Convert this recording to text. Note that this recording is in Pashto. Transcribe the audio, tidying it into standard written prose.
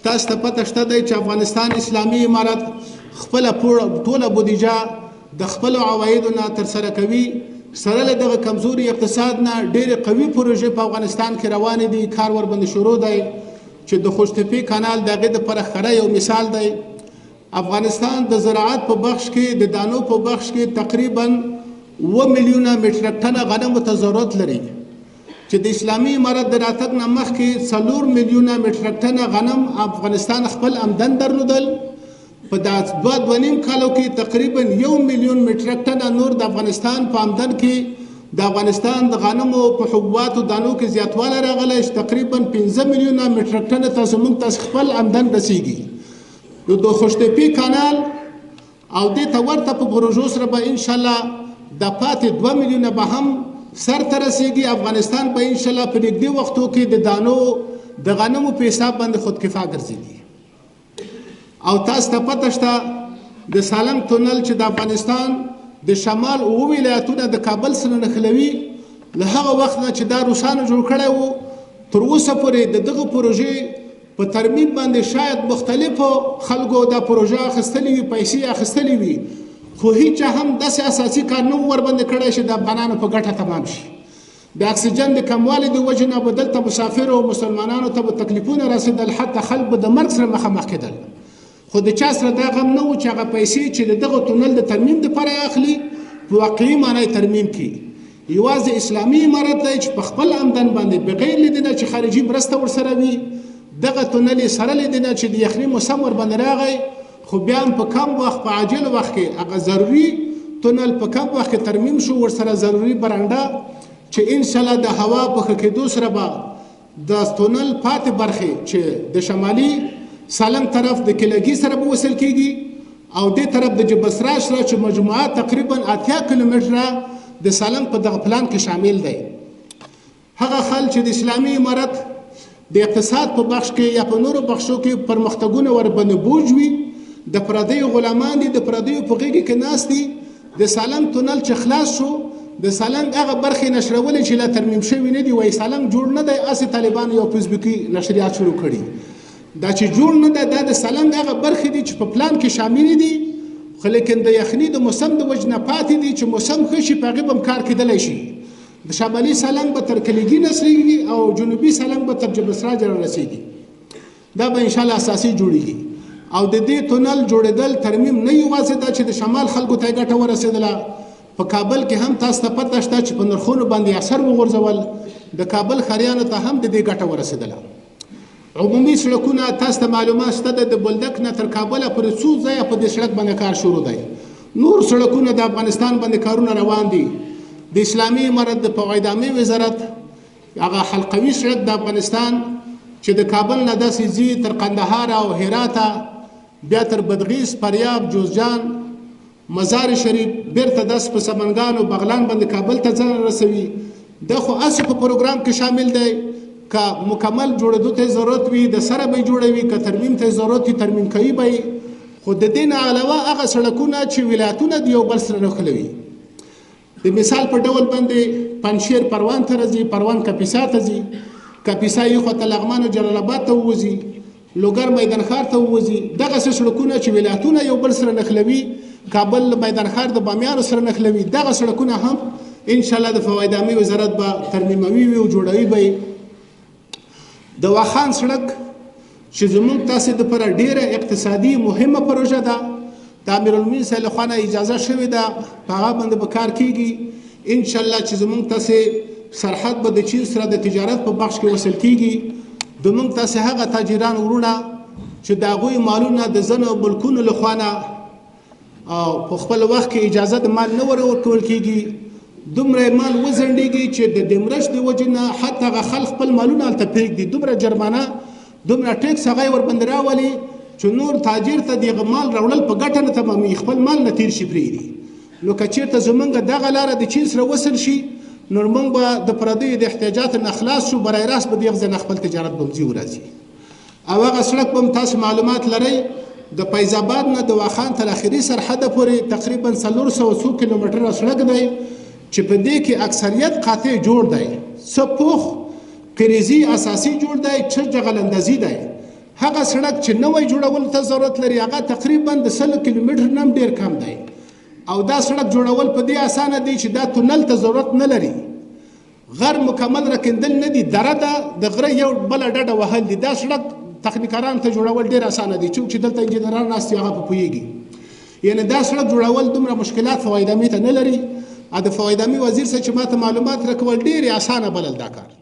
تاسو ته پته شته دی چې افغانستان اسلامي امارت خپله ټوله بودیجه د خپلو عوایدو نه ترسره کوي. سره له دغه کمزوري اقتصاد نه ډېرې قوي پروژې په افغانستان کې روانې دي. کار ورباندې شروع دی چې د خوشتپې کانال د هغې دپاره ښکاره یو مثال دی. افغانستان د زراعت په بخش کې د دانو په بخش کې تقریبا 7 میلیونه میټریک ټنه غنمو ته ضرورت لري چې د اسلامي امارت د راتګ نه مخکې 4 میلیونه میټریک ټنه غنم افغانستان خپل آمدن درلودل. په دا 2.5 کالو کې تقریبا 1 میلیون میټریک ټنه نور د افغانستان په آمدن کې د افغانستان د غنمو په حبوباتو دانو کې زیاتوالی راغلی چې تقریبا 15 میلیونه میټریک ټنه ته زموږ ته خپل آمدن رسیږي. نو د خوشتپې کانال او دې ته ورته په پروژو سره به انشاءالله د پاتې 2 میلیونه به هم سر ته رسیږي. افغانستان به انشاءالله په نږدې وختو کې د دانو د غنمو په حساب باندې خودکفا ګرځېږي. او تاسو ته پته شته د سالنګ تونل چې د افغانستان د شمال 7 ولایتونه د کابل سره نښلوي، له هغه وخت نه چې دا روسانو جوړ کړی و تر اوسه پورې د دغه پروژې په ترمیم باندې شاید مختلفو خلکو دا پروژه اخیستلې وي، پیسې اخیستلې وي، خو هیچا هم داسې اساسي کار نه ورباندې کړی چې د افغانانو په ګټه تمام شي. د اکسیجن د کموالي د وجې نه به دلته مسافرو او مسلمانانو ته به تکلیفونه رسېدل، حتی خلک به د مرګ سره مخامخ کېدل. خو د چا سره دا غم نه و چې هغه پیسې چې د دغه تونل د ترمیم دپاره اخلي په واقعي معنی ترمیم کړي. یوازې اسلامي امارت دی چې په خپل آمدن باندې بغیر له دې نه چې خارجي مرسته ورسره وي دغه تونل یې سره له دې نه چې د یخني موسم ورباندې راغی، خو بیا هم په کم وخت په عاجل وخت کې هغه ضروري تونل په کم وخت کې ترمیم شو، ورسره ضروري برنډه چې انشاءالله د هوا په ښه کېدو سره به د تونل پاتې برخې چې د شمالي سالنګ طرف د کلګي سره به وصل کېږي او دې طرف د جبسراج سره چې مجموعه تقریبا 80 کیلومتره د سالنګ په دغه پلان کې شامل دی. هغه خلک چې د اسلامي امارت د اقتصاد په بخش کې یا په نورو بخشو کې پرمختګونه ورباندې بوج وي، د پردیو غلامان دي، د پردیو په غېږ کې ناست دي. د سالنګ تونل چې خلاص شو د سالنګ هغه برخې نشرولې چې لا ترمیم شوي نه دي، وایي سالنګ جوړ نه دی، هسې طالبانو یو فیسبوکي نشریات شروع کړي. دا چې جوړ نه ده دا د سالنګ هغه برخې دي چې په پلان کې شاملې دي، خو لیکن د یخني د موسم د وجې نه پاتې دي چې موسم ښه شي په هغې به هم کار کېدلی شي. د شمالي سالنګ به تر کلیګي نسلېږي او جنوبي سالنګ به تر جبسراج رارسېږي. دا به انشاءالله اساسي جوړېږي. او د دې تونل جوړېدل ترمیم نه یوازې دا چې د شمال خلکو ته یې ګټه ورسېدله، په کابل کې هم تاسو ته پته شته چې په نرخونو باندې اثر وغورځول، د کابل ښاریانو ته هم د دې ګټه ورسېدله. عمومي سړکونه تاسو ته معلومات شته د بولدک نه تر کابله پورې څو ځایه په دې سړک باندې کار شروع دی. نور سړکونه د افغانستان باندې کارونه روان دي. د اسلامي امارت د پوایدامي وزارت هغه حلقوي سړک د افغانستان چې د کابل نه داسې ځي تر قندهار او هراته، بیا تر بدغیس، فاریاب، جوزجان، مزار شریف، بیرته داسې په سمنګان او بغلان باندې کابل ته ځان رسوي. دا خو هسې په پروګرام کې شامل دی. که مکمل جوړېدو ته ضرورت وي د سره به جوړوي، که ترمیم ته ضرورت وي ترمیم کوي به یې. خو د دې نه علاوه هغه سړکونه چې ولایتونه د یو بل سره نښلوي، د مثال په ډول باندې پنجشیر پروان ته راځي، پروان کاپیسا ته ځي، کاپیسا یې خواته لغمان او جلال آباد ته ووځي، لوګر میدان ښار ته ووځي. دغسې سړکونه چې ولایتونه یو بل سره نښلوي، کابل میدان ښار د بامیانو سره نښلوي، دغه سړکونه هم انشاءالله د فوایدامي وزارت به ترمیموي وي او جوړوي به یې. د واخان سړک چې زموږ تاسې دپاره ډېره اقتصادي مهمه پروژه ده، د امیرالمؤمنین صاحب له خوا نه اجازه شوې ده، په هغه باندې به کار کېږي. انشاءالله چې زموږ تاسې سرحد به د چین سره د تجارت په بخش کې وصل کېږي. زموږ تاسې هغه تاجران وروڼه چې د هغوی مالونه د ځینو ملکونو له خوا نه او په خپل وخت کې اجازه د مال نه ورکول کېږي، دومره مال وځنډېږي چې د دمرش د وجې نه حتی هغه خلک خپل مالونه هلته پرېږدي، دومره جرمانه دومره ټیکس هغه یې ورباندې راولي چې نور تاجر ته د هغه مال راوړل په ګټه نه تمامېږي، خپل مال نه تېر شي پرېږدي. نو که چېرته زموږ دغه لاره د چین سره وصل شي نو موږ به د پردیو د احتیاجاتو نه خلاص شو، برای راست به دغه ځای نه خپل تجارت به هم ځي ورځي. او هغه سړک به هم تاسو معلومات لرئ د فیض آباد نه د واخان تر اخري سرحده پورې تقریبا 400 کیلومتره سړک دی چې په دې کې اکثریت قاطع جوړ دی، څه پوخ کریزي اساسي جوړ دی، څه جغل اندازي دی. هغه سړک چې نوی جوړول ته ضرورت لري هغه تقریبا د 100 کیلومتر نه هم ډېر کم دی او دا سړک جوړول په دې اسانه دی چې دا تونل ته ضرورت نه لري غر مکمل رکندل نه دي دره ده د غره یو بله ډډه وهل دي دا سړک تخنیکرانو ته جوړول ډېر اسانه دي چې دلته انجینران ناست دي هغه په پوهېږي یعنې دا سړک جوړول دومره مشکلات فوایدامي ته نه لري د فوایدامي وزیر صاحب چې ما ته معلومات راکول ډېرې اسانه بلل دا کار